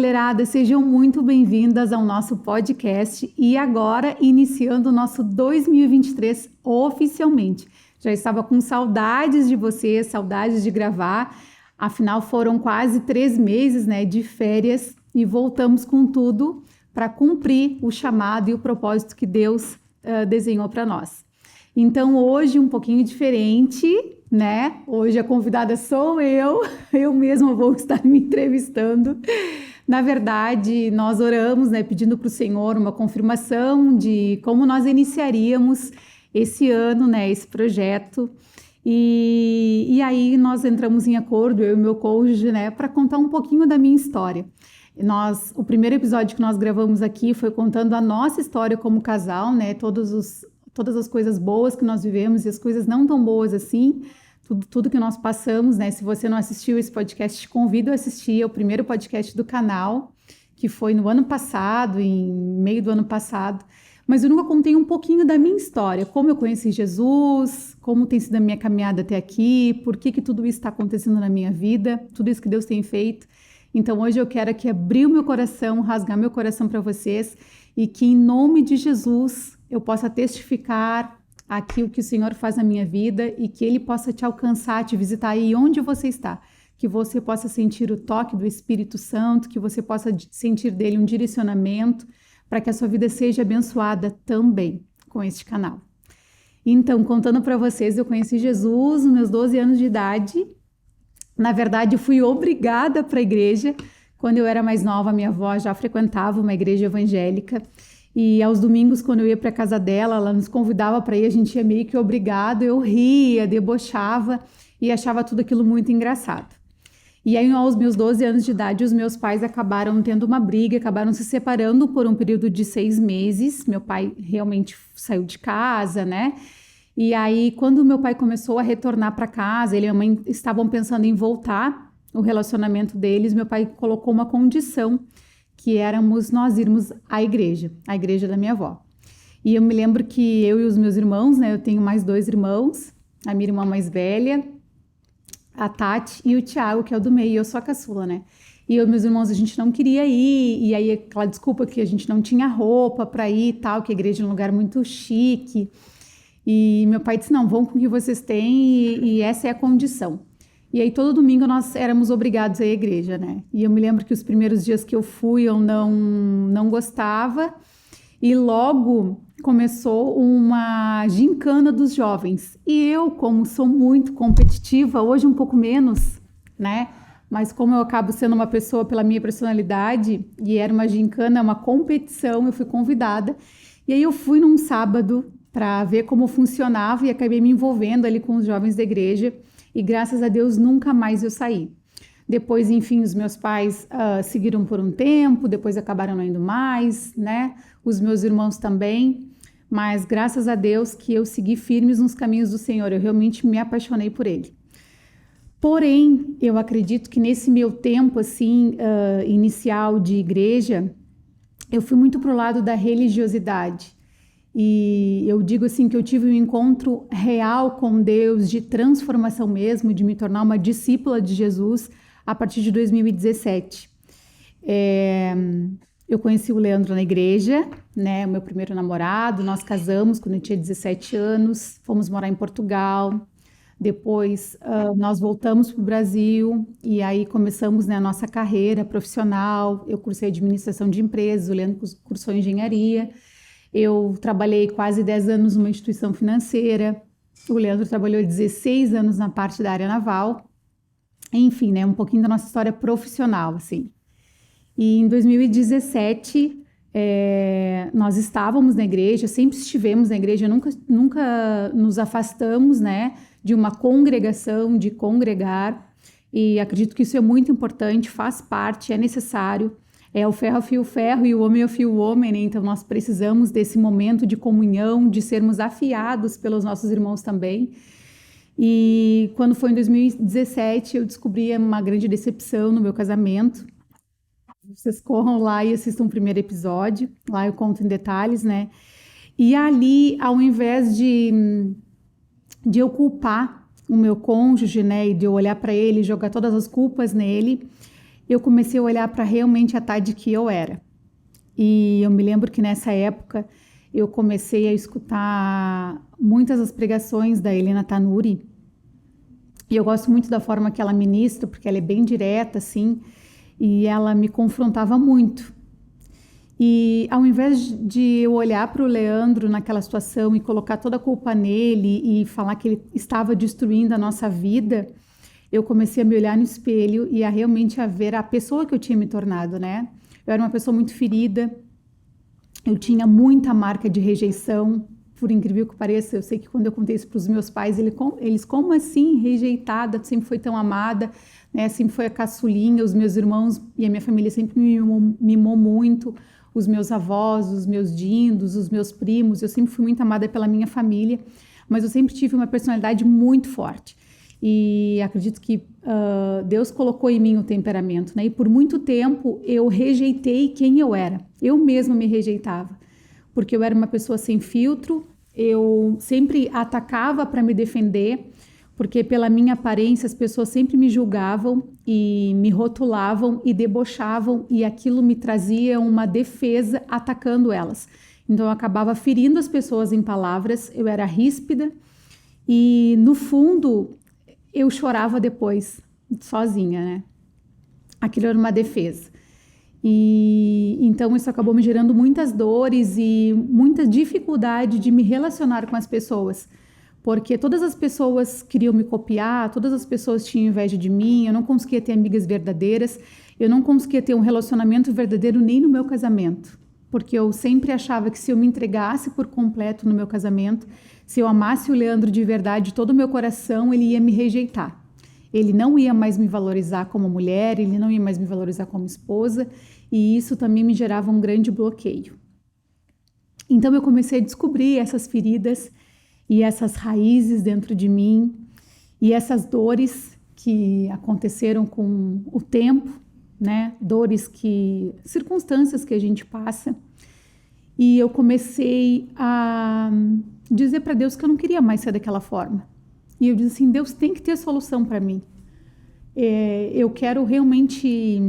mulherada, sejam muito bem-vindas ao nosso podcast e agora iniciando o nosso 2023 oficialmente. Já estava com saudades de vocês, saudades de gravar, afinal foram quase 3 meses, de férias e voltamos com tudo para cumprir o chamado e o propósito que Deus desenhou para nós. Então hoje um pouquinho diferente, Hoje a convidada sou eu mesma vou estar me entrevistando. Na verdade, nós oramos, pedindo para o Senhor uma confirmação de como nós iniciaríamos esse ano, esse projeto. E aí nós entramos em acordo, eu e meu cônjuge, para contar um pouquinho da minha história. O primeiro episódio que nós gravamos aqui foi contando a nossa história como casal, todas as coisas boas que nós vivemos e as coisas não tão boas assim, tudo que nós passamos, Se você não assistiu esse podcast, te convido a assistir. É o primeiro podcast do canal, que foi no ano passado, em meio do ano passado. Mas eu nunca contei um pouquinho da minha história, como eu conheci Jesus, como tem sido a minha caminhada até aqui, por que tudo isso está acontecendo na minha vida, tudo isso que Deus tem feito. Então hoje eu quero aqui abrir o meu coração, rasgar meu coração para vocês e que em nome de Jesus eu possa testificar aqui o que o Senhor faz na minha vida e que Ele possa te alcançar, te visitar aí onde você está, que você possa sentir o toque do Espírito Santo, que você possa sentir dele um direcionamento para que a sua vida seja abençoada também com este canal. Então, contando para vocês, eu conheci Jesus nos meus 12 anos de idade. Na verdade, eu fui obrigada para a igreja. Quando eu era mais nova, minha avó já frequentava uma igreja evangélica. E aos domingos, quando eu ia para a casa dela, ela nos convidava para ir, a gente ia meio que obrigado, eu ria, debochava e achava tudo aquilo muito engraçado. E aí, aos meus 12 anos de idade, os meus pais acabaram tendo uma briga, acabaram se separando por um período de 6 meses. Meu pai realmente saiu de casa, E aí, quando meu pai começou a retornar para casa, ele e a mãe estavam pensando em voltar o relacionamento deles, meu pai colocou uma condição, que éramos nós irmos à igreja da minha avó. E eu me lembro que eu e os meus irmãos, eu tenho mais 2 irmãos, a minha irmã mais velha, a Tati e o Thiago, que é o do meio, e eu sou a caçula, E eu e meus irmãos, a gente não queria ir, e aí aquela desculpa que a gente não tinha roupa para ir e tal, que a igreja é um lugar muito chique. E meu pai disse, não, vão com o que vocês têm e essa é a condição. E aí todo domingo nós éramos obrigados a ir à igreja, E eu me lembro que os primeiros dias que eu fui eu não gostava e logo começou uma gincana dos jovens. E eu, como sou muito competitiva, hoje um pouco menos, Mas como eu acabo sendo uma pessoa pela minha personalidade e era uma gincana, uma competição, eu fui convidada. E aí eu fui num sábado para ver como funcionava e acabei me envolvendo ali com os jovens da igreja. E graças a Deus nunca mais eu saí. Depois, enfim, os meus pais seguiram por um tempo, depois acabaram não indo mais, Os meus irmãos também, mas graças a Deus que eu segui firmes nos caminhos do Senhor, eu realmente me apaixonei por Ele. Porém, eu acredito que nesse meu tempo, inicial de igreja, eu fui muito pro lado da religiosidade. E eu digo que eu tive um encontro real com Deus, de transformação mesmo, de me tornar uma discípula de Jesus a partir de 2017. Eu conheci o Leandro na igreja, o meu primeiro namorado, nós casamos quando eu tinha 17 anos, fomos morar em Portugal, depois nós voltamos para o Brasil e aí começamos a nossa carreira profissional. Eu cursei administração de empresas, o Leandro cursou engenharia. Eu trabalhei quase 10 anos numa instituição financeira, o Leandro trabalhou 16 anos na parte da área naval, enfim, um pouquinho da nossa história profissional, E em 2017, nós estávamos na igreja, sempre estivemos na igreja, nunca nos afastamos, de uma congregação, de congregar, e acredito que isso é muito importante, faz parte, é necessário. O ferro afia o ferro e o homem afia o homem, Então nós precisamos desse momento de comunhão, de sermos afiados pelos nossos irmãos também. E quando foi em 2017, eu descobri uma grande decepção no meu casamento. Vocês corram lá e assistam o primeiro episódio, lá eu conto em detalhes, E ali, ao invés de eu culpar o meu cônjuge, e de eu olhar para ele e jogar todas as culpas nele, eu comecei a olhar para realmente a Tade que eu era. E eu me lembro que nessa época eu comecei a escutar muitas das pregações da Helena Tanuri. E eu gosto muito da forma que ela ministra, porque ela é bem direta, assim, e ela me confrontava muito. E ao invés de eu olhar para o Leandro naquela situação e colocar toda a culpa nele e falar que ele estava destruindo a nossa vida, eu comecei a me olhar no espelho e a realmente a ver a pessoa que eu tinha me tornado, né? Eu era uma pessoa muito ferida, eu tinha muita marca de rejeição, por incrível que pareça. Eu sei que quando eu contei isso para os meus pais, eles, como assim, rejeitada, tu sempre foi tão amada, né? Sempre foi a caçulinha, os meus irmãos e a minha família sempre me mimou muito, os meus avós, os meus dindos, os meus primos, eu sempre fui muito amada pela minha família, mas eu sempre tive uma personalidade muito forte. E acredito que Deus colocou em mim o temperamento, né? E por muito tempo eu rejeitei quem eu era. Eu mesma me rejeitava, porque eu era uma pessoa sem filtro, eu sempre atacava para me defender, porque pela minha aparência as pessoas sempre me julgavam e me rotulavam e debochavam, e aquilo me trazia uma defesa atacando elas. Então eu acabava ferindo as pessoas em palavras, eu era ríspida e no fundo eu chorava depois, sozinha, né? Aquilo era uma defesa. E então isso acabou me gerando muitas dores e muita dificuldade de me relacionar com as pessoas, porque todas as pessoas queriam me copiar, todas as pessoas tinham inveja de mim, eu não conseguia ter amigas verdadeiras, eu não conseguia ter um relacionamento verdadeiro nem no meu casamento, porque eu sempre achava que se eu me entregasse por completo no meu casamento, se eu amasse o Leandro de verdade, todo o meu coração, ele ia me rejeitar. Ele não ia mais me valorizar como mulher, ele não ia mais me valorizar como esposa, e isso também me gerava um grande bloqueio. Então eu comecei a descobrir essas feridas e essas raízes dentro de mim e essas dores que aconteceram com o tempo, né? Circunstâncias que a gente passa. E eu comecei a dizer para Deus que eu não queria mais ser daquela forma. E eu disse assim, Deus tem que ter solução para mim. Eu quero realmente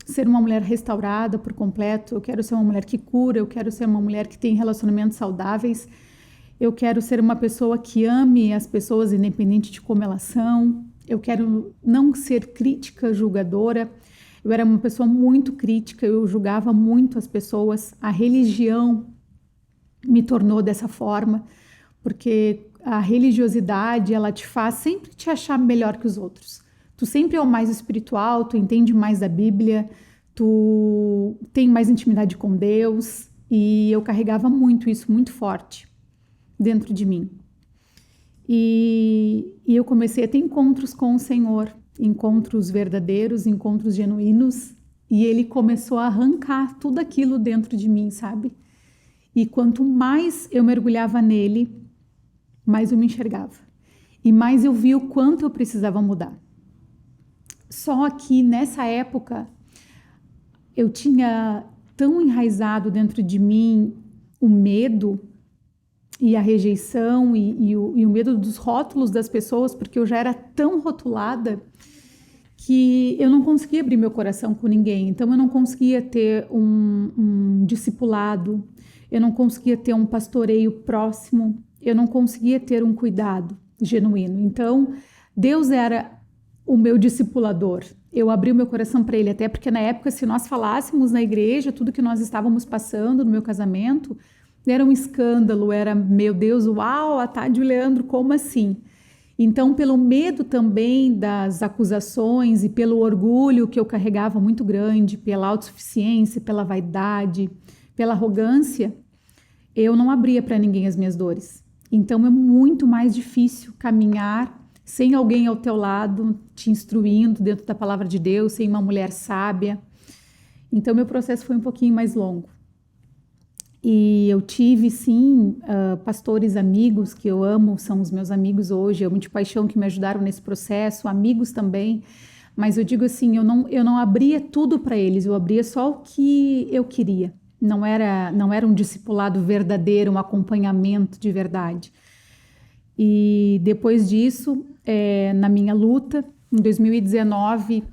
ser uma mulher restaurada por completo, eu quero ser uma mulher que cura, eu quero ser uma mulher que tem relacionamentos saudáveis, eu quero ser uma pessoa que ame as pessoas independente de como elas são, eu quero não ser crítica, julgadora. Eu era uma pessoa muito crítica, eu julgava muito as pessoas, a religião me tornou dessa forma, porque a religiosidade, ela te faz sempre te achar melhor que os outros. Tu sempre é o mais espiritual, tu entende mais da Bíblia, tu tem mais intimidade com Deus, e eu carregava muito isso, muito forte dentro de mim. E eu comecei a ter encontros com o Senhor, encontros verdadeiros, encontros genuínos, e Ele começou a arrancar tudo aquilo dentro de mim, sabe? E quanto mais eu mergulhava nele, mais eu me enxergava. E mais eu vi o quanto eu precisava mudar. Só que nessa época, eu tinha tão enraizado dentro de mim o medo e a rejeição e o medo dos rótulos das pessoas, porque eu já era tão rotulada que eu não conseguia abrir meu coração com ninguém. Então eu não conseguia ter um discipulado, eu não conseguia ter um pastoreio próximo, eu não conseguia ter um cuidado genuíno. Então Deus era o meu discipulador. Eu abri o meu coração para Ele, até porque na época, se nós falássemos na igreja tudo que nós estávamos passando no meu casamento, era um escândalo, era, meu Deus, uau, a Tade e o Leandro, como assim? Então, pelo medo também das acusações e pelo orgulho que eu carregava muito grande, pela autossuficiência, pela vaidade, pela arrogância, eu não abria para ninguém as minhas dores. Então, é muito mais difícil caminhar sem alguém ao teu lado, te instruindo dentro da palavra de Deus, sem uma mulher sábia. Então, meu processo foi um pouquinho mais longo. E eu tive, sim, pastores amigos que eu amo, são os meus amigos hoje, amo de paixão, que me ajudaram nesse processo, amigos também, mas eu digo assim, eu não abria tudo para eles, eu abria só o que eu queria, não era um discipulado verdadeiro, um acompanhamento de verdade. E depois disso, na minha luta, em 2019,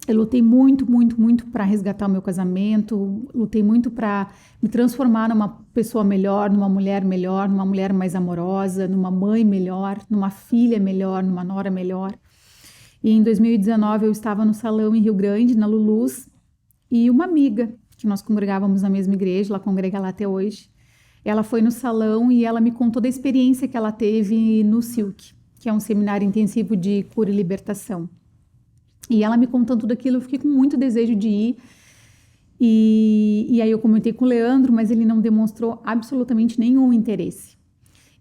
Eu lutei muito, muito, muito para resgatar o meu casamento, lutei muito para me transformar numa pessoa melhor, numa mulher mais amorosa, numa mãe melhor, numa filha melhor, numa nora melhor. E em 2019 eu estava no salão em Rio Grande, na Lulus, e uma amiga, que nós congregávamos na mesma igreja, ela congrega lá até hoje, ela foi no salão e ela me contou da experiência que ela teve no Silk, que é um seminário intensivo de cura e libertação. E ela me contando tudo aquilo, eu fiquei com muito desejo de ir. E aí eu comentei com o Leandro, mas ele não demonstrou absolutamente nenhum interesse.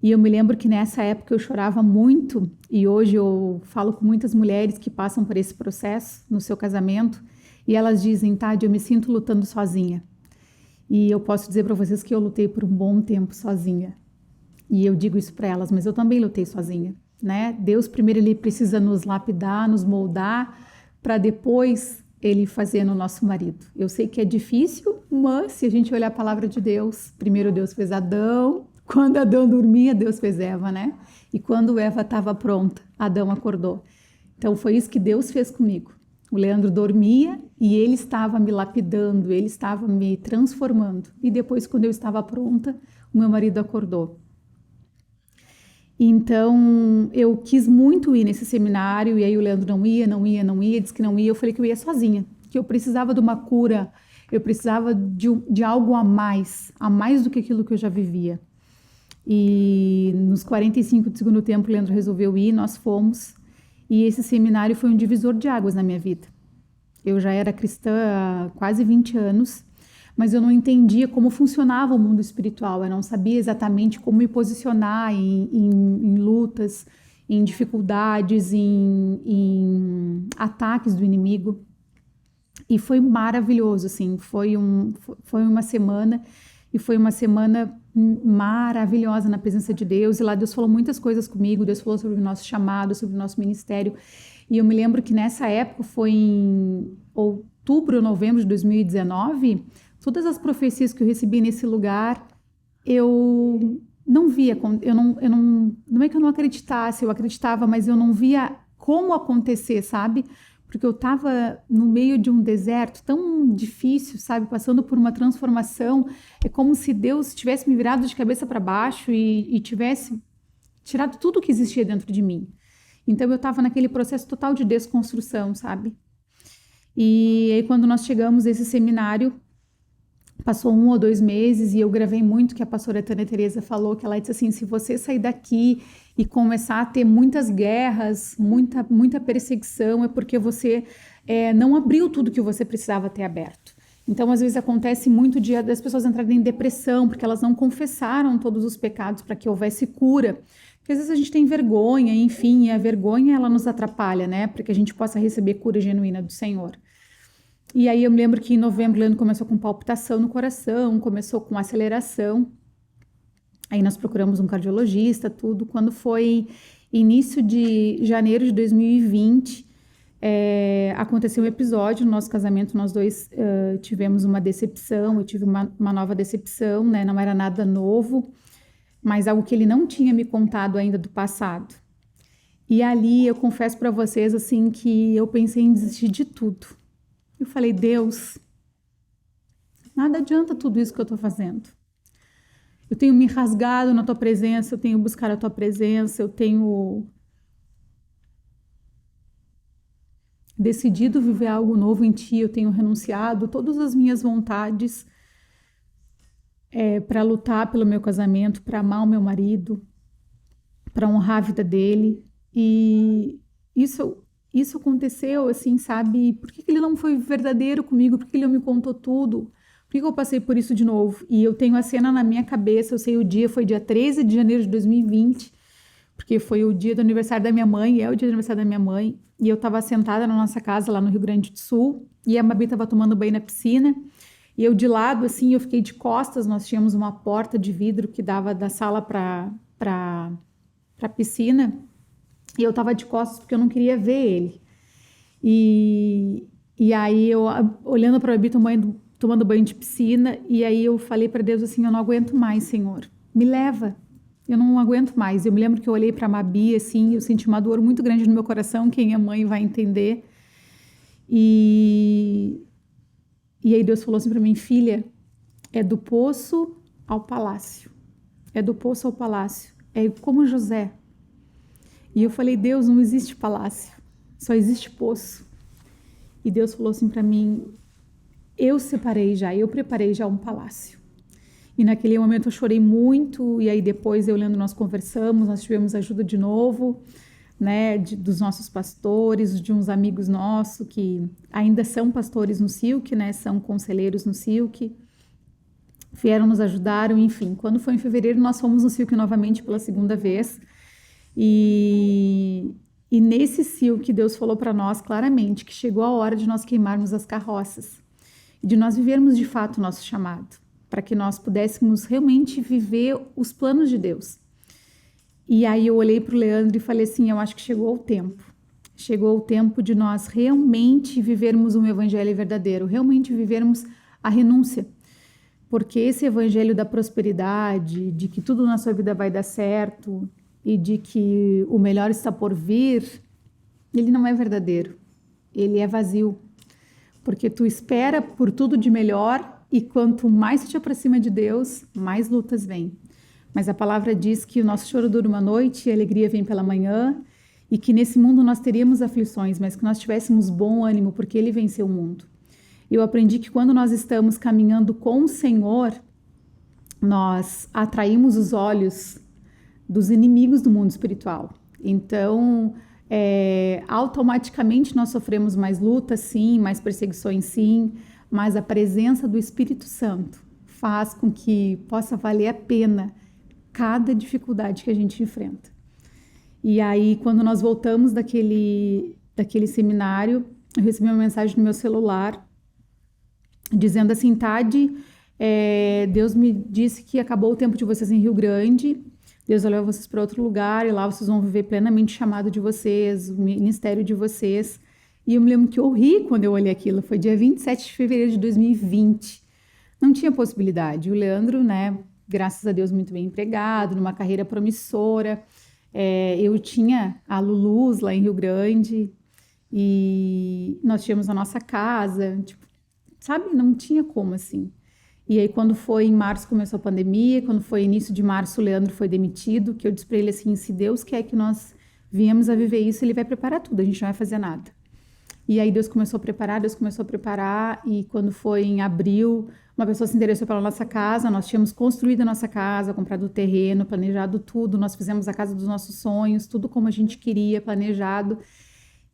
E eu me lembro que nessa época eu chorava muito, e hoje eu falo com muitas mulheres que passam por esse processo no seu casamento, e elas dizem, Tade, eu me sinto lutando sozinha. E eu posso dizer para vocês que eu lutei por um bom tempo sozinha. E eu digo isso para elas, mas eu também lutei sozinha, né? Deus primeiro ele precisa nos lapidar, nos moldar, para depois ele fazer no nosso marido. Eu sei que é difícil, mas se a gente olhar a palavra de Deus, primeiro Deus fez Adão, quando Adão dormia, Deus fez Eva, né? E quando Eva estava pronta, Adão acordou. Então foi isso que Deus fez comigo. O Leandro dormia e ele estava me lapidando, ele estava me transformando. E depois, quando eu estava pronta, o meu marido acordou. Então, eu quis muito ir nesse seminário, e aí o Leandro não ia, disse que não ia. Eu falei que eu ia sozinha, que eu precisava de uma cura, eu precisava de algo a mais do que aquilo que eu já vivia. E nos 45 do segundo tempo, o Leandro resolveu ir, nós fomos, e esse seminário foi um divisor de águas na minha vida. Eu já era cristã há quase 20 anos, mas eu não entendia como funcionava o mundo espiritual, eu não sabia exatamente como me posicionar em lutas, em dificuldades, em ataques do inimigo. E foi maravilhoso, assim, foi uma semana, e foi uma semana maravilhosa na presença de Deus, e lá Deus falou muitas coisas comigo, Deus falou sobre o nosso chamado, sobre o nosso ministério, e eu me lembro que nessa época, foi em outubro, novembro de 2019, todas as profecias que eu recebi nesse lugar, eu não via, não é que eu não acreditasse, eu acreditava, mas eu não via como acontecer, sabe? Porque eu estava no meio de um deserto tão difícil, sabe? Passando por uma transformação, é como se Deus tivesse me virado de cabeça para baixo e tivesse tirado tudo que existia dentro de mim. Então eu estava naquele processo total de desconstrução, sabe? E aí quando nós chegamos a esse seminário, passou 1 ou 2 meses e eu gravei muito que a pastora Tânia Teresa falou, que ela disse assim, se você sair daqui e começar a ter muitas guerras, muita perseguição, é porque você não abriu tudo que você precisava ter aberto. Então, às vezes acontece muito das pessoas entrarem em depressão, porque elas não confessaram todos os pecados para que houvesse cura. Porque às vezes a gente tem vergonha, enfim, e a vergonha ela nos atrapalha, né? Para que a gente possa receber cura genuína do Senhor. E aí eu me lembro que em novembro o Leandro começou com palpitação no coração, começou com aceleração. Aí nós procuramos um cardiologista, tudo. Quando foi início de janeiro de 2020, aconteceu um episódio no nosso casamento, nós dois tivemos uma decepção, eu tive uma nova decepção, né? Não era nada novo, mas algo que ele não tinha me contado ainda do passado. E ali eu confesso para vocês assim que eu pensei em desistir de tudo. Eu falei, Deus, nada adianta tudo isso que eu estou fazendo. Eu tenho me rasgado na tua presença, eu tenho buscado a tua presença, eu tenho decidido viver algo novo em ti, eu tenho renunciado todas as minhas vontades para lutar pelo meu casamento, para amar o meu marido, para honrar a vida dele. E isso aconteceu, assim, sabe? Por que ele não foi verdadeiro comigo? Por que ele não me contou tudo? Por que eu passei por isso de novo? E eu tenho a cena na minha cabeça, eu sei o dia, foi dia 13 de janeiro de 2020, porque foi o dia do aniversário da minha mãe, é o dia do aniversário da minha mãe, e eu estava sentada na nossa casa lá no Rio Grande do Sul, e a Mabi estava tomando banho na piscina, e eu de lado, assim, eu fiquei de costas, nós tínhamos uma porta de vidro que dava da sala para a piscina, e eu estava de costas porque eu não queria ver ele. E aí eu, olhando para a Mabi tomando banho de piscina, e aí eu falei para Deus assim, eu não aguento mais, Senhor, me leva, eu não aguento mais. Eu me lembro que eu olhei para a Mabi, assim, eu senti uma dor muito grande no meu coração, quem é mãe vai entender, E, e aí Deus falou assim para mim, filha, é do poço ao palácio. É do poço ao palácio. É como José. E eu falei, Deus, não existe palácio, só existe poço. E Deus falou assim para mim, eu preparei já um palácio. E naquele momento eu chorei muito, e aí depois eu e o Leandro nós conversamos, nós tivemos ajuda de novo, né, dos nossos pastores, de uns amigos nossos que ainda são pastores no Silk, né, são conselheiros no Silk, vieram nos ajudaram, enfim. Quando foi em fevereiro nós fomos no Silk novamente pela segunda vez, e nesse Silk Deus falou para nós claramente que chegou a hora de nós queimarmos as carroças, de nós vivermos de fato o nosso chamado, para que nós pudéssemos realmente viver os planos de Deus. E aí eu olhei para o Leandro e falei assim, eu acho que chegou o tempo. Chegou o tempo de nós realmente vivermos um evangelho verdadeiro, realmente vivermos a renúncia. Porque esse evangelho da prosperidade, de que tudo na sua vida vai dar certo e de que o melhor está por vir, ele não é verdadeiro, ele é vazio. Porque tu espera por tudo de melhor e quanto mais tu te aproxima de Deus, mais lutas vêm. Mas a palavra diz que o nosso choro dura uma noite e a alegria vem pela manhã, e que nesse mundo nós teríamos aflições, mas que nós tivéssemos bom ânimo, porque Ele venceu o mundo. Eu aprendi que quando nós estamos caminhando com o Senhor, nós atraímos os olhos dos inimigos do mundo espiritual. Então, automaticamente nós sofremos mais lutas, sim, mais perseguições, sim, mas a presença do Espírito Santo faz com que possa valer a pena cada dificuldade que a gente enfrenta. E aí, quando nós voltamos daquele seminário, eu recebi uma mensagem no meu celular dizendo assim, Tade, Deus me disse que acabou o tempo de vocês em Rio Grande, Deus vai levar vocês para outro lugar e lá vocês vão viver plenamente o chamado de vocês, o ministério de vocês. E eu me lembro que eu ri quando eu olhei aquilo, foi dia 27 de fevereiro de 2020. Não tinha possibilidade. O Leandro, né, graças a Deus, muito bem empregado, numa carreira promissora. Eu tinha a Luluz lá em Rio Grande e nós tínhamos a nossa casa, tipo, sabe, não tinha como assim. E aí quando foi em março começou a pandemia, quando foi início de março o Leandro foi demitido, que eu disse para ele assim, se Deus quer que nós viemos a viver isso, Ele vai preparar tudo, a gente não vai fazer nada. E aí Deus começou a preparar, e quando foi em abril, uma pessoa se interessou pela nossa casa, nós tínhamos construído a nossa casa, comprado o terreno, planejado tudo, nós fizemos a casa dos nossos sonhos, tudo como a gente queria, planejado.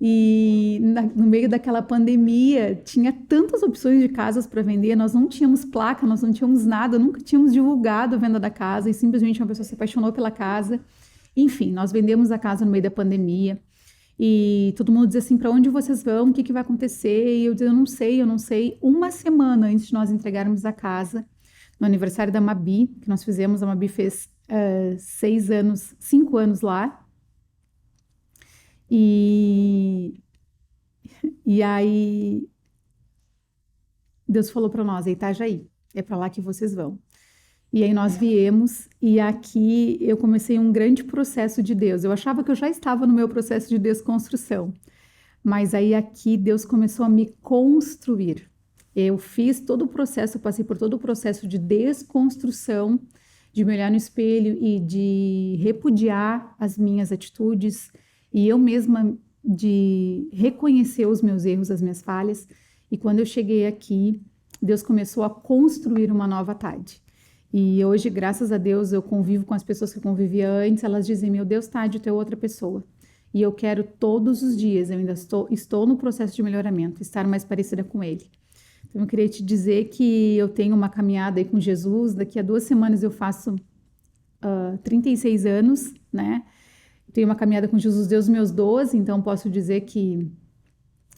E no meio daquela pandemia, tinha tantas opções de casas para vender, nós não tínhamos placa, nós não tínhamos nada, nunca tínhamos divulgado a venda da casa, e simplesmente uma pessoa se apaixonou pela casa. Enfim, nós vendemos a casa no meio da pandemia. E todo mundo dizia assim, para onde vocês vão? O que vai acontecer? E eu dizia, eu não sei. Uma semana antes de nós entregarmos a casa, no aniversário da Mabi, que nós fizemos, a Mabi fez 5 anos lá. E aí Deus falou para nós, é Itajaí, é para lá que vocês vão. E aí nós viemos, e aqui eu comecei um grande processo de Deus. Eu achava que eu já estava no meu processo de desconstrução, mas aí aqui Deus começou a me construir. Eu fiz todo o processo, eu passei por todo o processo de desconstrução, de me olhar no espelho e de repudiar as minhas atitudes, e eu mesma de reconhecer os meus erros, as minhas falhas. E quando eu cheguei aqui, Deus começou a construir uma nova Tade. E hoje, graças a Deus, eu convivo com as pessoas que eu convivia antes, elas dizem, meu Deus, Tade, tu é outra pessoa. E eu quero todos os dias, eu ainda estou no processo de melhoramento, estar mais parecida com Ele. Então, eu queria te dizer que eu tenho uma caminhada aí com Jesus, daqui a 2 semanas eu faço 36 anos, né? Tenho uma caminhada com Jesus desde os meus 12, então posso dizer que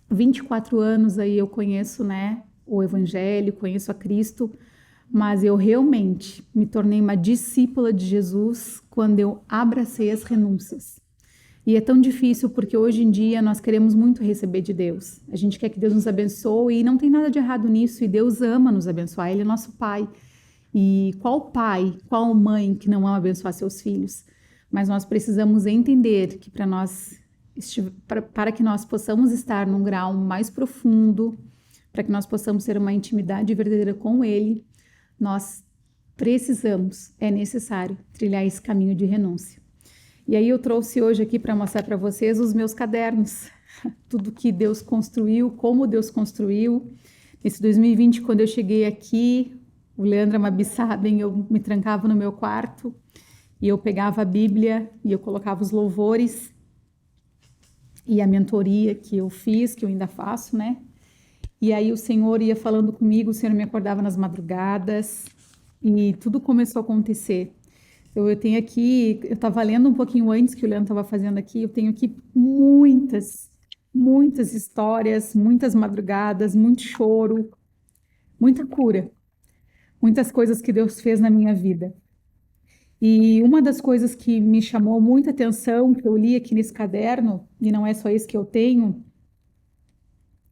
24 anos aí eu conheço, né, o Evangelho, conheço a Cristo, mas eu realmente me tornei uma discípula de Jesus quando eu abracei as renúncias. E é tão difícil porque hoje em dia nós queremos muito receber de Deus. A gente quer que Deus nos abençoe e não tem nada de errado nisso, e Deus ama nos abençoar, Ele é nosso Pai. E qual pai, qual mãe que não ama abençoar seus filhos? Mas nós precisamos entender que para nós para que nós possamos estar num grau mais profundo, para que nós possamos ter uma intimidade verdadeira com Ele, nós precisamos, é necessário trilhar esse caminho de renúncia. E aí eu trouxe hoje aqui para mostrar para vocês os meus cadernos, tudo que Deus construiu, como Deus construiu. Nesse 2020, quando eu cheguei aqui, o Leandro e a Mabi sabem, eu me trancava no meu quarto e eu pegava a Bíblia e eu colocava os louvores e a mentoria que eu fiz, que eu ainda faço, né? E aí o Senhor ia falando comigo, o Senhor me acordava nas madrugadas e tudo começou a acontecer. Eu tenho aqui, eu estava lendo um pouquinho antes que o Leandro estava fazendo aqui, eu tenho aqui muitas histórias, muitas madrugadas, muito choro, muita cura, muitas coisas que Deus fez na minha vida. E uma das coisas que me chamou muita atenção, que eu li aqui nesse caderno, e não é só esse que eu tenho,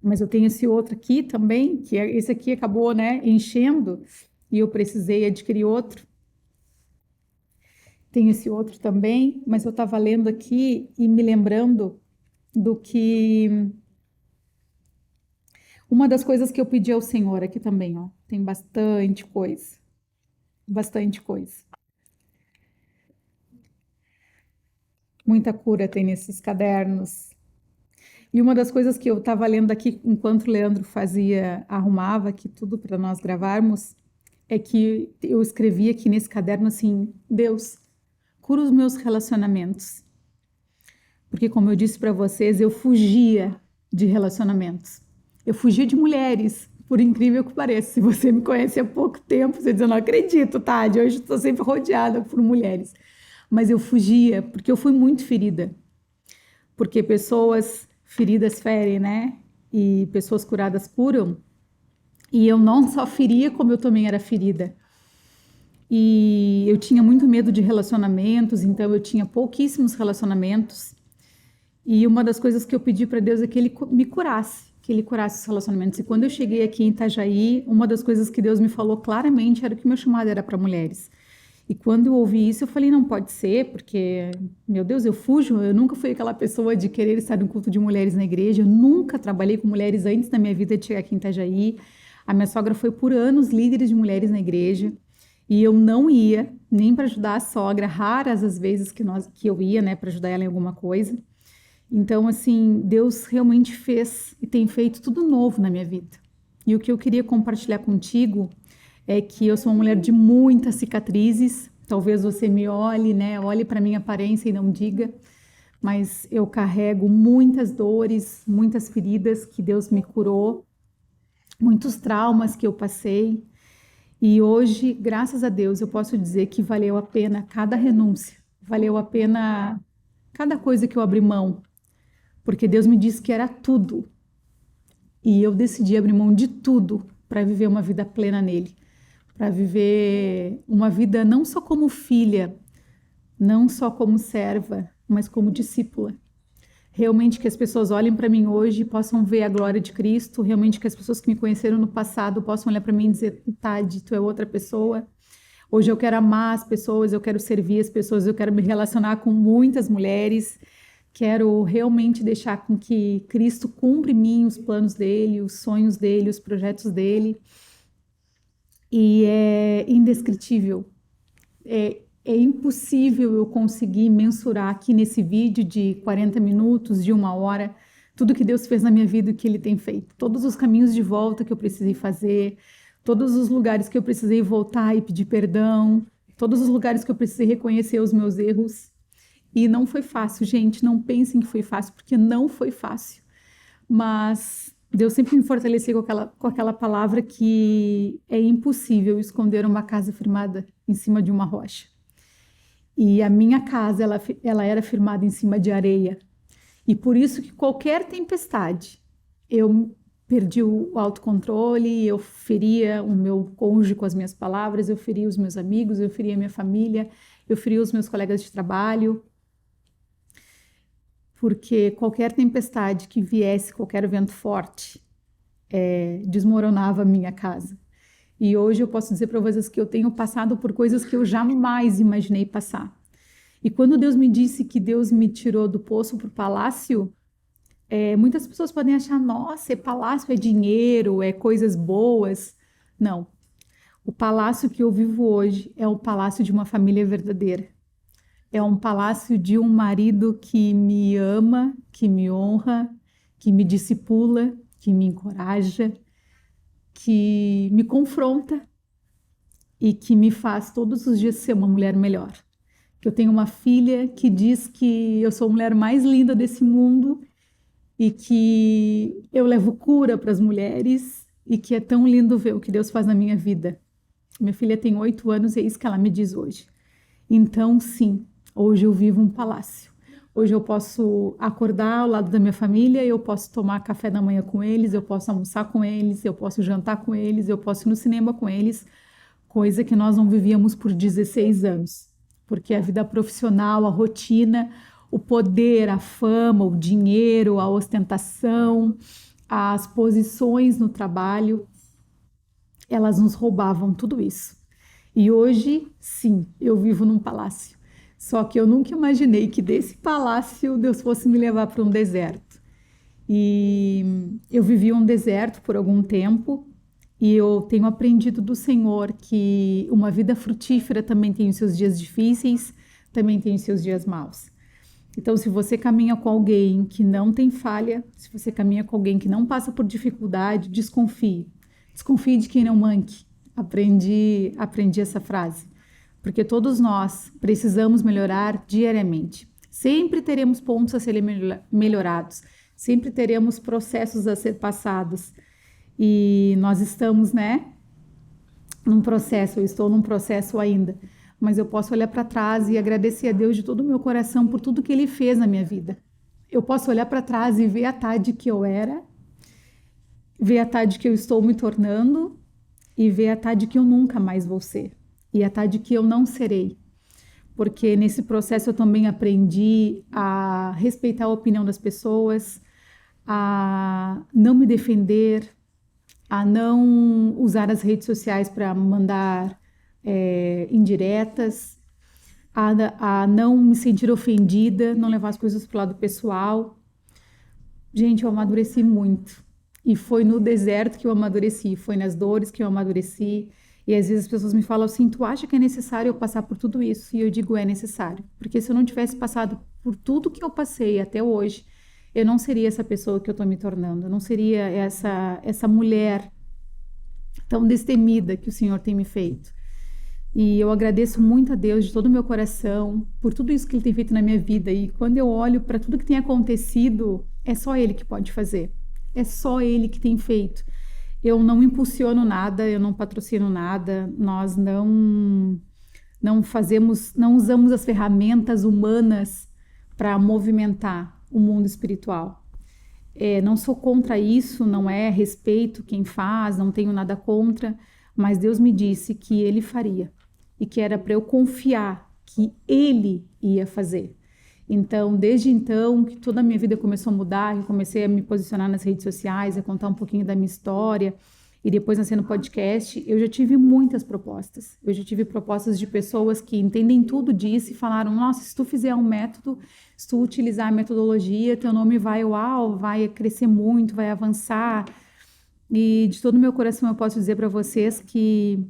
mas eu tenho esse outro aqui também, que esse aqui acabou, né, enchendo, e eu precisei adquirir outro. Tenho esse outro também, mas eu estava lendo aqui e me lembrando do que... Uma das coisas que eu pedi ao Senhor aqui também, ó, tem bastante coisa, bastante coisa. Muita cura tem nesses cadernos. E uma das coisas que eu estava lendo aqui, enquanto o Leandro arrumava aqui tudo para nós gravarmos, é que eu escrevi aqui nesse caderno assim, Deus, cura os meus relacionamentos. Porque como eu disse para vocês, eu fugia de relacionamentos. Eu fugia de mulheres, por incrível que pareça. Se você me conhece há pouco tempo, você diz, eu não acredito, Tade, hoje estou sempre rodeada por mulheres. Mas eu fugia porque eu fui muito ferida. Porque pessoas feridas ferem, né? E pessoas curadas curam. E eu não só feria, como eu também era ferida. E eu tinha muito medo de relacionamentos, então eu tinha pouquíssimos relacionamentos. E uma das coisas que eu pedi para Deus é que Ele me curasse, que Ele curasse os relacionamentos. E quando eu cheguei aqui em Itajaí, uma das coisas que Deus me falou claramente era que o meu chamado era para mulheres. E quando eu ouvi isso, eu falei, não pode ser, porque, meu Deus, eu fujo, eu nunca fui aquela pessoa de querer estar no culto de mulheres na igreja, eu nunca trabalhei com mulheres antes da minha vida de chegar aqui em Itajaí. A minha sogra foi por anos líder de mulheres na igreja, e eu não ia nem para ajudar a sogra, raras as vezes que eu ia, né, para ajudar ela em alguma coisa. Então, assim, Deus realmente fez e tem feito tudo novo na minha vida. E o que eu queria compartilhar contigo é que eu sou uma mulher de muitas cicatrizes. Talvez você me olhe, né? Olhe para minha aparência e não diga, mas eu carrego muitas dores, muitas feridas que Deus me curou, muitos traumas que eu passei. E hoje, graças a Deus, eu posso dizer que valeu a pena cada renúncia, valeu a pena cada coisa que eu abri mão, porque Deus me disse que era tudo. E eu decidi abrir mão de tudo para viver uma vida plena nele. Para viver uma vida não só como filha, não só como serva, mas como discípula. Realmente que as pessoas olhem para mim hoje e possam ver a glória de Cristo, realmente que as pessoas que me conheceram no passado possam olhar para mim e dizer, Tade, tu é outra pessoa. Hoje eu quero amar as pessoas, eu quero servir as pessoas, eu quero me relacionar com muitas mulheres, quero realmente deixar com que Cristo cumpra em mim os planos dele, os sonhos dele, os projetos dele. E é indescritível, é impossível eu conseguir mensurar aqui nesse vídeo de 40 minutos, de 1 hora, tudo que Deus fez na minha vida e que Ele tem feito. Todos os caminhos de volta que eu precisei fazer, todos os lugares que eu precisei voltar e pedir perdão, todos os lugares que eu precisei reconhecer os meus erros. E não foi fácil, gente, não pensem que foi fácil, porque não foi fácil. Mas Deus sempre me fortaleceu com aquela palavra que é impossível esconder uma casa firmada em cima de uma rocha. E a minha casa, ela era firmada em cima de areia. E por isso que qualquer tempestade, eu perdi o autocontrole, eu feria o meu cônjuge com as minhas palavras, eu feria os meus amigos, eu feria a minha família, eu feria os meus colegas de trabalho. Porque qualquer tempestade que viesse, qualquer vento forte, desmoronava a minha casa. E hoje eu posso dizer para vocês que eu tenho passado por coisas que eu jamais imaginei passar. E quando Deus me disse que Deus me tirou do poço para o palácio, muitas pessoas podem achar, nossa, palácio é dinheiro, é coisas boas. Não. O palácio que eu vivo hoje é o palácio de uma família verdadeira. É um palácio de um marido que me ama, que me honra, que me discipula, que me encoraja, que me confronta e que me faz todos os dias ser uma mulher melhor. Que eu tenho uma filha que diz que eu sou a mulher mais linda desse mundo e que eu levo cura para as mulheres e que é tão lindo ver o que Deus faz na minha vida. Minha filha tem 8 anos e é isso que ela me diz hoje. Então, sim, hoje eu vivo um palácio. Hoje eu posso acordar ao lado da minha família, eu posso tomar café da manhã com eles, eu posso almoçar com eles, eu posso jantar com eles, eu posso ir no cinema com eles, coisa que nós não vivíamos por 16 anos. Porque a vida profissional, a rotina, o poder, a fama, o dinheiro, a ostentação, as posições no trabalho, elas nos roubavam tudo isso. E hoje, sim, eu vivo num palácio. Só que eu nunca imaginei que desse palácio Deus fosse me levar para um deserto. E eu vivi um deserto por algum tempo e eu tenho aprendido do Senhor que uma vida frutífera também tem os seus dias difíceis, também tem os seus dias maus. Então, se você caminha com alguém que não tem falha, se você caminha com alguém que não passa por dificuldade, desconfie. Desconfie de quem não manque. Aprendi essa frase. Porque todos nós precisamos melhorar diariamente. Sempre teremos pontos a serem melhorados. Sempre teremos processos a ser passados. E nós estamos, num processo. Eu estou num processo ainda. Mas eu posso olhar para trás e agradecer a Deus de todo o meu coração por tudo que Ele fez na minha vida. Eu posso olhar para trás e ver a Tade que eu era, ver a Tade que eu estou me tornando e ver a Tade que eu nunca mais vou ser. E a Tade que eu não serei. Porque nesse processo eu também aprendi a respeitar a opinião das pessoas, a não me defender, a não usar as redes sociais para mandar indiretas, a não me sentir ofendida, não levar as coisas para o lado pessoal. Gente, eu amadureci muito. E foi no deserto que eu amadureci, foi nas dores que eu amadureci. E às vezes as pessoas me falam assim, tu acha que é necessário eu passar por tudo isso? E eu digo, é necessário. Porque se eu não tivesse passado por tudo que eu passei até hoje, eu não seria essa pessoa que eu estou me tornando. Eu não seria essa mulher tão destemida que o Senhor tem me feito. E eu agradeço muito a Deus de todo o meu coração por tudo isso que Ele tem feito na minha vida. E quando eu olho para tudo que tem acontecido, é só Ele que pode fazer. É só Ele que tem feito. Eu não impulsiono nada, eu não patrocino nada, nós não usamos as ferramentas humanas para movimentar o mundo espiritual. Não sou contra isso, não é respeito quem faz, não tenho nada contra, mas Deus me disse que Ele faria e que era para eu confiar que Ele ia fazer. Então, desde então, que toda a minha vida começou a mudar, eu comecei a me posicionar nas redes sociais, a contar um pouquinho da minha história, e depois nascer no podcast, eu já tive muitas propostas. Eu já tive propostas de pessoas que entendem tudo disso e falaram, nossa, se tu fizer um método, se tu utilizar a metodologia, teu nome vai crescer muito, vai avançar. E de todo o meu coração eu posso dizer para vocês que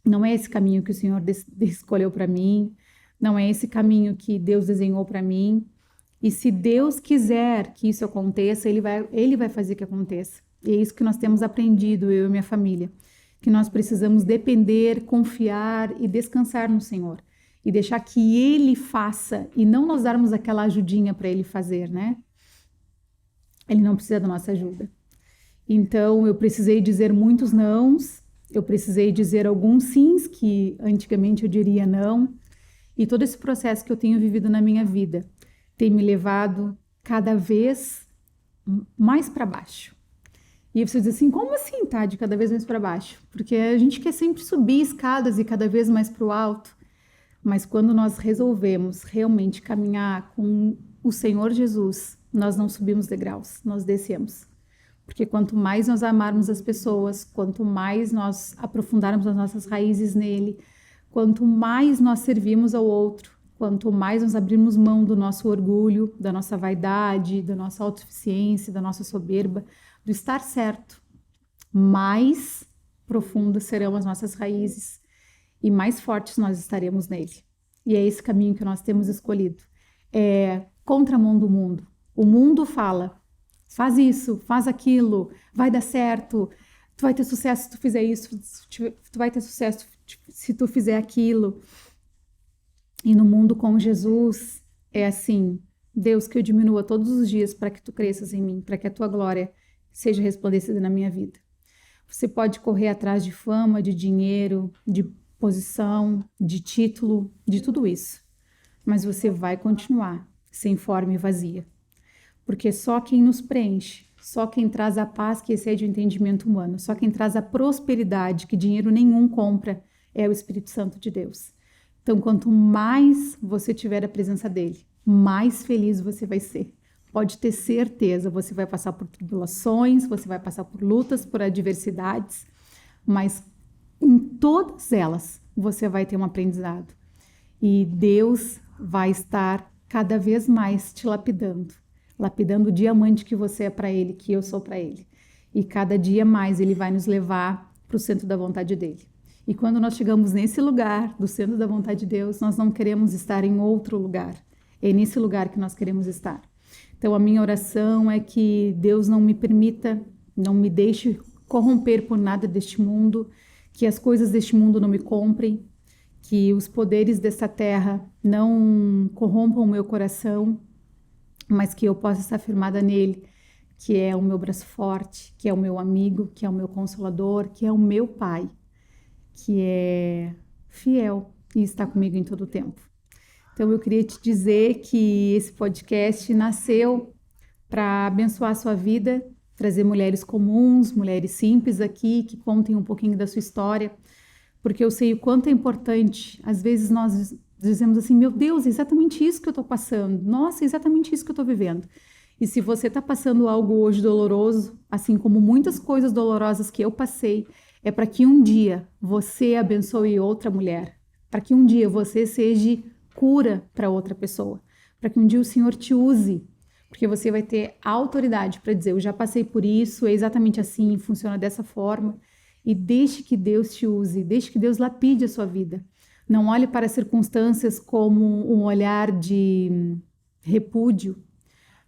não é esse caminho que o Senhor escolheu para mim, não é esse caminho que Deus desenhou para mim. E se Deus quiser que isso aconteça, Ele vai fazer que aconteça. E é isso que nós temos aprendido, eu e minha família. Que nós precisamos depender, confiar e descansar no Senhor. E deixar que Ele faça e não nós darmos aquela ajudinha para Ele fazer, Ele não precisa da nossa ajuda. Então, eu precisei dizer muitos nãos, eu precisei dizer alguns sims que antigamente eu diria não. E todo esse processo que eu tenho vivido na minha vida tem me levado cada vez mais para baixo. E você diz assim, como assim, Tade, cada vez mais para baixo? Porque a gente quer sempre subir escadas e cada vez mais para o alto. Mas quando nós resolvemos realmente caminhar com o Senhor Jesus, nós não subimos degraus, nós descemos. Porque quanto mais nós amarmos as pessoas, quanto mais nós aprofundarmos as nossas raízes nele, quanto mais nós servimos ao outro, quanto mais nós abrirmos mão do nosso orgulho, da nossa vaidade, da nossa autossuficiência, da nossa soberba, do estar certo, mais profundas serão as nossas raízes e mais fortes nós estaremos nele. E é esse caminho que nós temos escolhido. É contramão do mundo. O mundo fala, faz isso, faz aquilo, vai dar certo, tu vai ter sucesso se tu fizer isso, tu vai ter sucesso se tu fizer aquilo. E no mundo com Jesus é assim, Deus, que eu diminua todos os dias para que tu cresças em mim, para que a tua glória seja resplandecida na minha vida. Você pode correr atrás de fama, de dinheiro, de posição, de título, de tudo isso. Mas você vai continuar sem forma e vazia. Porque só quem nos preenche, só quem traz a paz que excede o entendimento humano, só quem traz a prosperidade que dinheiro nenhum compra é o Espírito Santo de Deus. Então, quanto mais você tiver a presença dele, mais feliz você vai ser. Pode ter certeza, você vai passar por tribulações, você vai passar por lutas, por adversidades, mas em todas elas você vai ter um aprendizado. E Deus vai estar cada vez mais te lapidando o diamante que você é para ele, que eu sou para ele. E cada dia mais ele vai nos levar para o centro da vontade dele. E quando nós chegamos nesse lugar, do centro da vontade de Deus, nós não queremos estar em outro lugar. É nesse lugar que nós queremos estar. Então, a minha oração é que Deus não me permita, não me deixe corromper por nada deste mundo, que as coisas deste mundo não me comprem, que os poderes desta terra não corrompam o meu coração, mas que eu possa estar firmada nele, que é o meu braço forte, que é o meu amigo, que é o meu consolador, que é o meu pai, que é fiel e está comigo em todo o tempo. Então, eu queria te dizer que esse podcast nasceu para abençoar a sua vida, trazer mulheres comuns, mulheres simples aqui, que contem um pouquinho da sua história, porque eu sei o quanto é importante. Às vezes nós dizemos assim, meu Deus, é exatamente isso que eu estou passando. Nossa, é exatamente isso que eu estou vivendo. E se você está passando algo hoje doloroso, assim como muitas coisas dolorosas que eu passei, é para que um dia você abençoe outra mulher, para que um dia você seja cura para outra pessoa, para que um dia o Senhor te use, porque você vai ter autoridade para dizer, eu já passei por isso, é exatamente assim, funciona dessa forma, e deixe que Deus te use, deixe que Deus lapide a sua vida. Não olhe para as circunstâncias como um olhar de repúdio,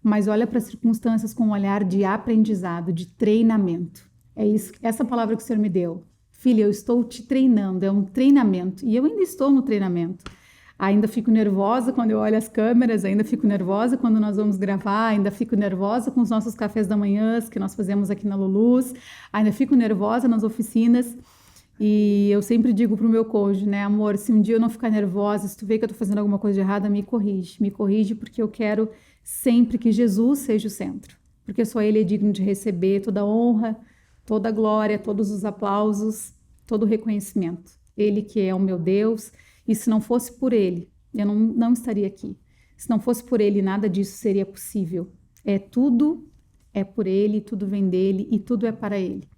mas olha para as circunstâncias com um olhar de aprendizado, de treinamento. É isso, essa palavra que o Senhor me deu. Filha, eu estou te treinando, é um treinamento, e eu ainda estou no treinamento. Ainda fico nervosa quando eu olho as câmeras, ainda fico nervosa quando nós vamos gravar, ainda fico nervosa com os nossos cafés da manhã que nós fazemos aqui na Lulus, ainda fico nervosa nas oficinas e eu sempre digo pro meu cônjuge, né, amor, se um dia eu não ficar nervosa, se tu vê que eu tô fazendo alguma coisa de errada, me corrige porque eu quero sempre que Jesus seja o centro, porque só Ele é digno de receber toda a honra, toda a glória, todos os aplausos, todo o reconhecimento. Ele que é o meu Deus. E se não fosse por Ele, eu não estaria aqui. Se não fosse por Ele, nada disso seria possível. Tudo é por Ele, tudo vem dEle e tudo é para Ele.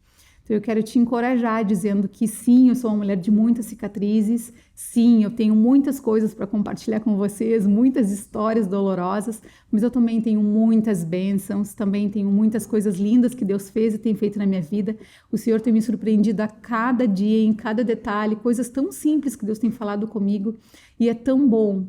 Então eu quero te encorajar dizendo que sim, eu sou uma mulher de muitas cicatrizes, sim, eu tenho muitas coisas para compartilhar com vocês, muitas histórias dolorosas, mas eu também tenho muitas bênçãos, também tenho muitas coisas lindas que Deus fez e tem feito na minha vida. O Senhor tem me surpreendido a cada dia, em cada detalhe, coisas tão simples que Deus tem falado comigo, e é tão bom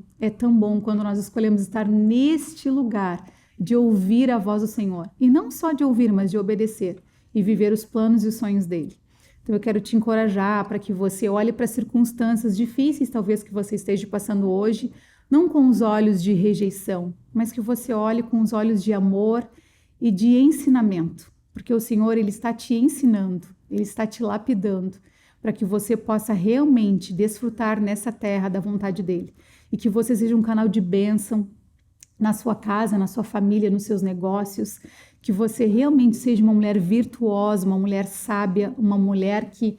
quando nós escolhemos estar neste lugar de ouvir a voz do Senhor, e não só de ouvir, mas de obedecer, e viver os planos e os sonhos dele. Então eu quero te encorajar para que você olhe para as circunstâncias difíceis, talvez que você esteja passando hoje, não com os olhos de rejeição, mas que você olhe com os olhos de amor e de ensinamento, porque o Senhor, Ele está te ensinando, Ele está te lapidando, para que você possa realmente desfrutar nessa terra da vontade dEle, e que você seja um canal de bênção na sua casa, na sua família, nos seus negócios, que você realmente seja uma mulher virtuosa, uma mulher sábia, uma mulher que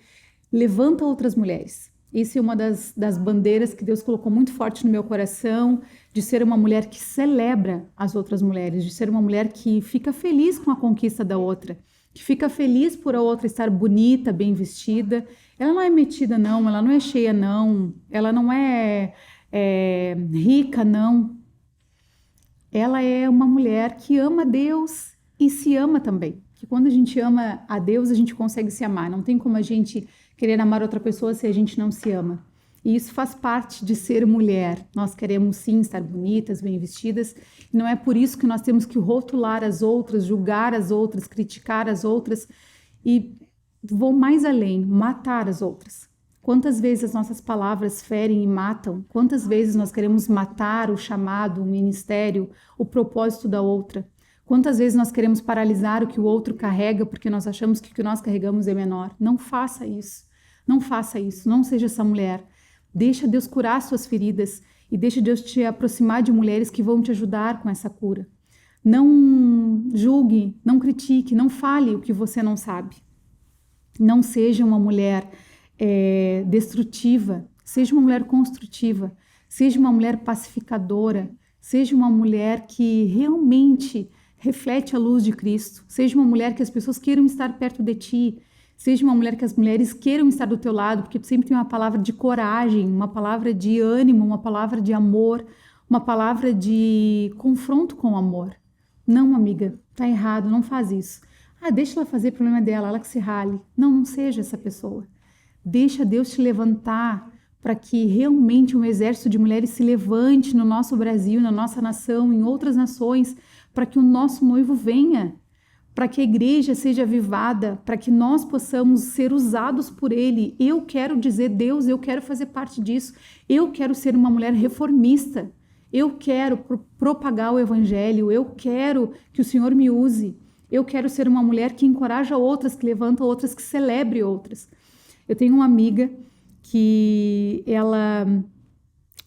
levanta outras mulheres. Isso é uma das bandeiras que Deus colocou muito forte no meu coração, de ser uma mulher que celebra as outras mulheres, de ser uma mulher que fica feliz com a conquista da outra, que fica feliz por a outra estar bonita, bem vestida. Ela não é metida não, ela não é cheia não, ela não é rica, não. Ela é uma mulher que ama Deus e se ama também. Que quando a gente ama a Deus, a gente consegue se amar. Não tem como a gente querer amar outra pessoa se a gente não se ama. E isso faz parte de ser mulher. Nós queremos sim estar bonitas, bem vestidas. E não é por isso que nós temos que rotular as outras, julgar as outras, criticar as outras. E vou mais além, matar as outras. Quantas vezes as nossas palavras ferem e matam? Quantas vezes nós queremos matar o chamado, o ministério, o propósito da outra? Quantas vezes nós queremos paralisar o que o outro carrega porque nós achamos que o que nós carregamos é menor? Não faça isso. Não faça isso. Não seja essa mulher. Deixa Deus curar suas feridas e deixa Deus te aproximar de mulheres que vão te ajudar com essa cura. Não julgue, não critique, não fale o que você não sabe. Não seja uma mulher destrutiva, seja uma mulher construtiva, seja uma mulher pacificadora, seja uma mulher que realmente reflete a luz de Cristo, seja uma mulher que as pessoas queiram estar perto de ti, seja uma mulher que as mulheres queiram estar do teu lado, porque tu sempre tem uma palavra de coragem, uma palavra de ânimo, uma palavra de amor, uma palavra de confronto com o amor. Não, amiga, tá errado, não faz isso. Deixa ela fazer o problema dela, ela que se rale. Não seja essa pessoa. Deixa Deus te levantar para que realmente um exército de mulheres se levante no nosso Brasil, na nossa nação, em outras nações, para que o nosso noivo venha, para que a igreja seja avivada, para que nós possamos ser usados por Ele. Eu quero dizer, Deus, eu quero fazer parte disso. Eu quero ser uma mulher reformista. Eu quero propagar o Evangelho. Eu quero que o Senhor me use. Eu quero ser uma mulher que encoraja outras, que levanta outras, que celebre outras. Eu tenho uma amiga que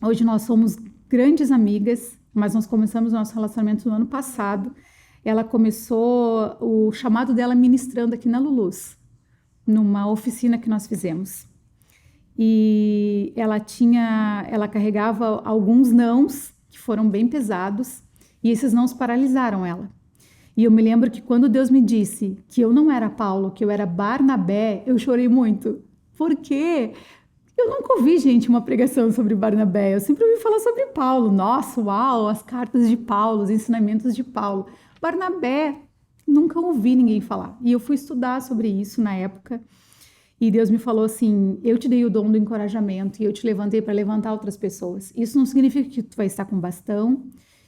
hoje nós somos grandes amigas, mas nós começamos o nosso relacionamento no ano passado. Ela começou o chamado dela ministrando aqui na Lulus, numa oficina que nós fizemos. E ela carregava alguns nãos que foram bem pesados, e esses nãos paralisaram ela. E eu me lembro que quando Deus me disse que eu não era Paulo, que eu era Barnabé, eu chorei muito. Porque eu nunca ouvi, gente, uma pregação sobre Barnabé. Eu sempre ouvi falar sobre Paulo. Nossa, uau, as cartas de Paulo, os ensinamentos de Paulo. Barnabé, nunca ouvi ninguém falar. E eu fui estudar sobre isso na época. E Deus me falou assim, eu te dei o dom do encorajamento e eu te levantei para levantar outras pessoas. Isso não significa que tu vai estar com bastão.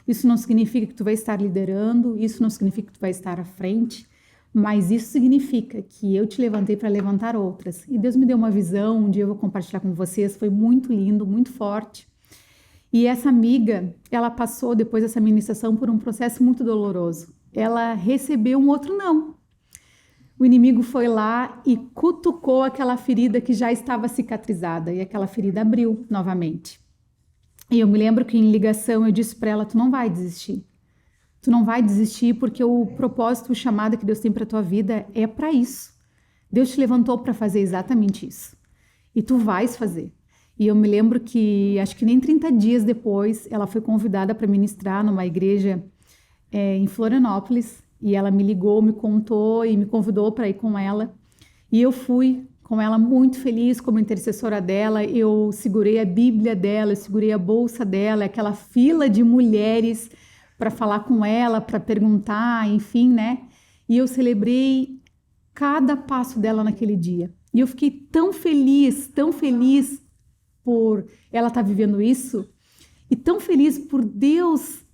Isso não significa que tu vai estar liderando, isso não significa que tu vai estar à frente, mas isso significa que eu te levantei para levantar outras. E Deus me deu uma visão, um dia eu vou compartilhar com vocês, foi muito lindo, muito forte. E essa amiga, ela passou depois dessa ministração por um processo muito doloroso. Ela recebeu um outro não. O inimigo foi lá e cutucou aquela ferida que já estava cicatrizada, e aquela ferida abriu novamente. E eu me lembro que em ligação eu disse para ela, tu não vai desistir. Tu não vai desistir porque o propósito, o chamado que Deus tem para tua vida é para isso. Deus te levantou para fazer exatamente isso. E tu vais fazer. E eu me lembro que, acho que nem 30 dias depois, ela foi convidada para ministrar numa igreja em Florianópolis. E ela me ligou, me contou e me convidou para ir com ela. E eu fui com ela muito feliz como intercessora dela. Eu segurei a Bíblia dela, eu segurei a bolsa dela, aquela fila de mulheres para falar com ela, para perguntar, enfim, né? E eu celebrei cada passo dela naquele dia. E eu fiquei tão feliz por ela estar vivendo isso e tão feliz por Deus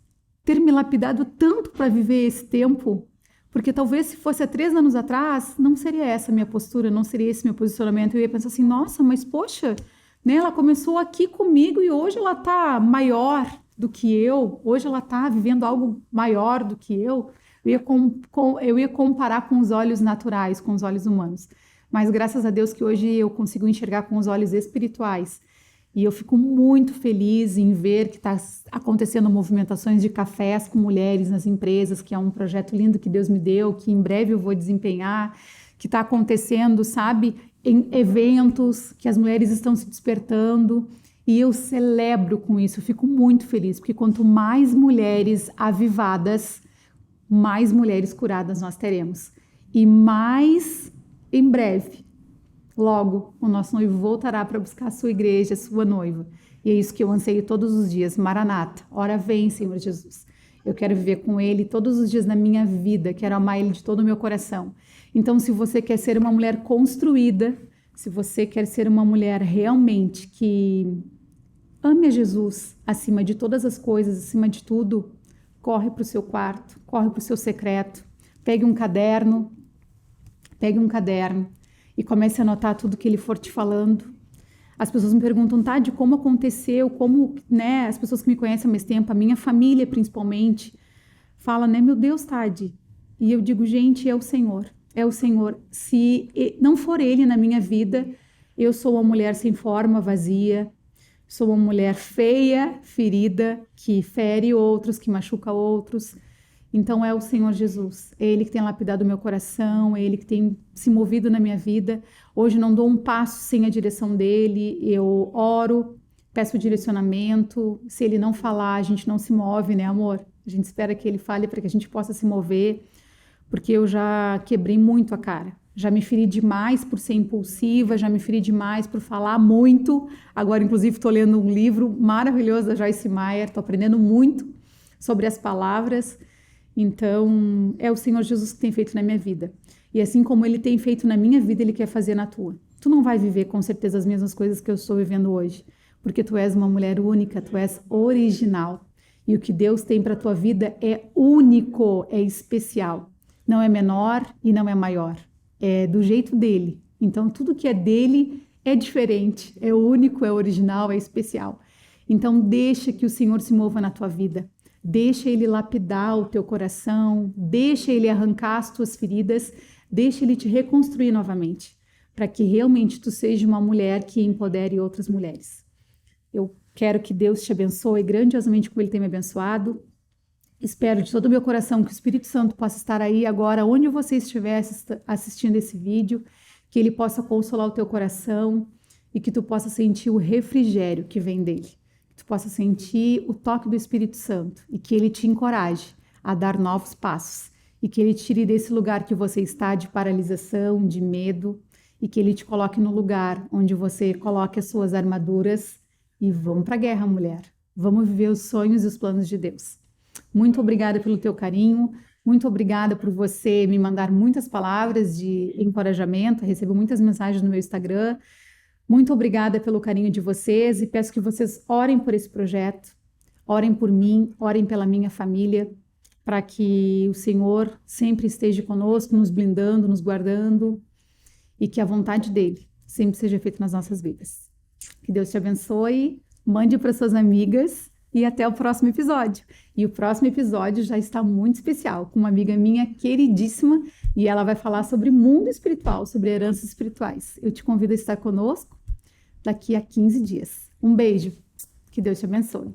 ter me lapidado tanto para viver esse tempo. Porque talvez se fosse há 3 anos atrás, não seria essa a minha postura, não seria esse meu posicionamento. Eu ia pensar assim, nossa, mas poxa, né, ela começou aqui comigo e hoje ela está maior do que eu, hoje ela está vivendo algo maior do que eu. Eu ia comparar com os olhos naturais, com os olhos humanos. Mas graças a Deus que hoje eu consigo enxergar com os olhos espirituais. E eu fico muito feliz em ver que está acontecendo movimentações de cafés com mulheres nas empresas, que é um projeto lindo que Deus me deu, que em breve eu vou desempenhar, que está acontecendo, sabe, em eventos, que as mulheres estão se despertando. E eu celebro com isso, eu fico muito feliz, porque quanto mais mulheres avivadas, mais mulheres curadas nós teremos. E mais em breve, logo, o nosso noivo voltará para buscar a sua igreja, a sua noiva. E é isso que eu anseio todos os dias. Maranata, ora vem, Senhor Jesus. Eu quero viver com Ele todos os dias na minha vida, quero amar Ele de todo o meu coração. Então, se você quer ser uma mulher construída, se você quer ser uma mulher realmente que ame a Jesus acima de todas as coisas, acima de tudo, corre para o seu quarto, corre para o seu secreto, pegue um caderno e comece a anotar tudo que Ele for te falando. As pessoas me perguntam, Tade, como aconteceu, como, né, as pessoas que me conhecem há mais tempo, a minha família principalmente, fala, né, meu Deus, Tade. E eu digo, gente, é o Senhor. Se não for Ele na minha vida, eu sou uma mulher sem forma, vazia, sou uma mulher feia, ferida, que fere outros, que machuca outros. Então é o Senhor Jesus, é Ele que tem lapidado o meu coração, é Ele que tem se movido na minha vida. Hoje não dou um passo sem a direção dEle, eu oro, peço direcionamento. Se Ele não falar, a gente não se move, né, amor? A gente espera que Ele fale para que a gente possa se mover, porque eu já quebrei muito a cara. Já me feri demais por ser impulsiva, já me feri demais por falar muito. Agora, inclusive, estou lendo um livro maravilhoso da Joyce Meyer, estou aprendendo muito sobre as palavras. Então, é o Senhor Jesus que tem feito na minha vida. E assim como Ele tem feito na minha vida, Ele quer fazer na tua. Tu não vai viver com certeza as mesmas coisas que eu estou vivendo hoje, porque tu és uma mulher única, tu és original. E o que Deus tem para a tua vida é único, é especial. Não é menor e não é maior. É do jeito dele. Então, tudo que é dele é diferente, é único, é original, é especial. Então, deixa que o Senhor se mova na tua vida. Deixa Ele lapidar o teu coração, deixa Ele arrancar as tuas feridas, deixa Ele te reconstruir novamente, para que realmente tu seja uma mulher que empodere outras mulheres. Eu quero que Deus te abençoe grandiosamente como Ele tem me abençoado. Espero de todo o meu coração que o Espírito Santo possa estar aí agora, onde você estiver assistindo esse vídeo, que Ele possa consolar o teu coração e que tu possa sentir o refrigério que vem dele. Tu possa sentir o toque do Espírito Santo e que Ele te encoraje a dar novos passos e que Ele tire desse lugar que você está de paralisação, de medo e que Ele te coloque no lugar onde você coloque as suas armaduras e vamos para a guerra, mulher. Vamos viver os sonhos e os planos de Deus. Muito obrigada pelo teu carinho, muito obrigada por você me mandar muitas palavras de encorajamento, recebo muitas mensagens no meu Instagram. Muito obrigada pelo carinho de vocês e peço que vocês orem por esse projeto, orem por mim, orem pela minha família, para que o Senhor sempre esteja conosco, nos blindando, nos guardando e que a vontade dEle sempre seja feita nas nossas vidas. Que Deus te abençoe, mande para suas amigas e até o próximo episódio. E o próximo episódio já está muito especial, com uma amiga minha queridíssima, e ela vai falar sobre mundo espiritual, sobre heranças espirituais. Eu te convido a estar conosco daqui a 15 dias. Um beijo, que Deus te abençoe.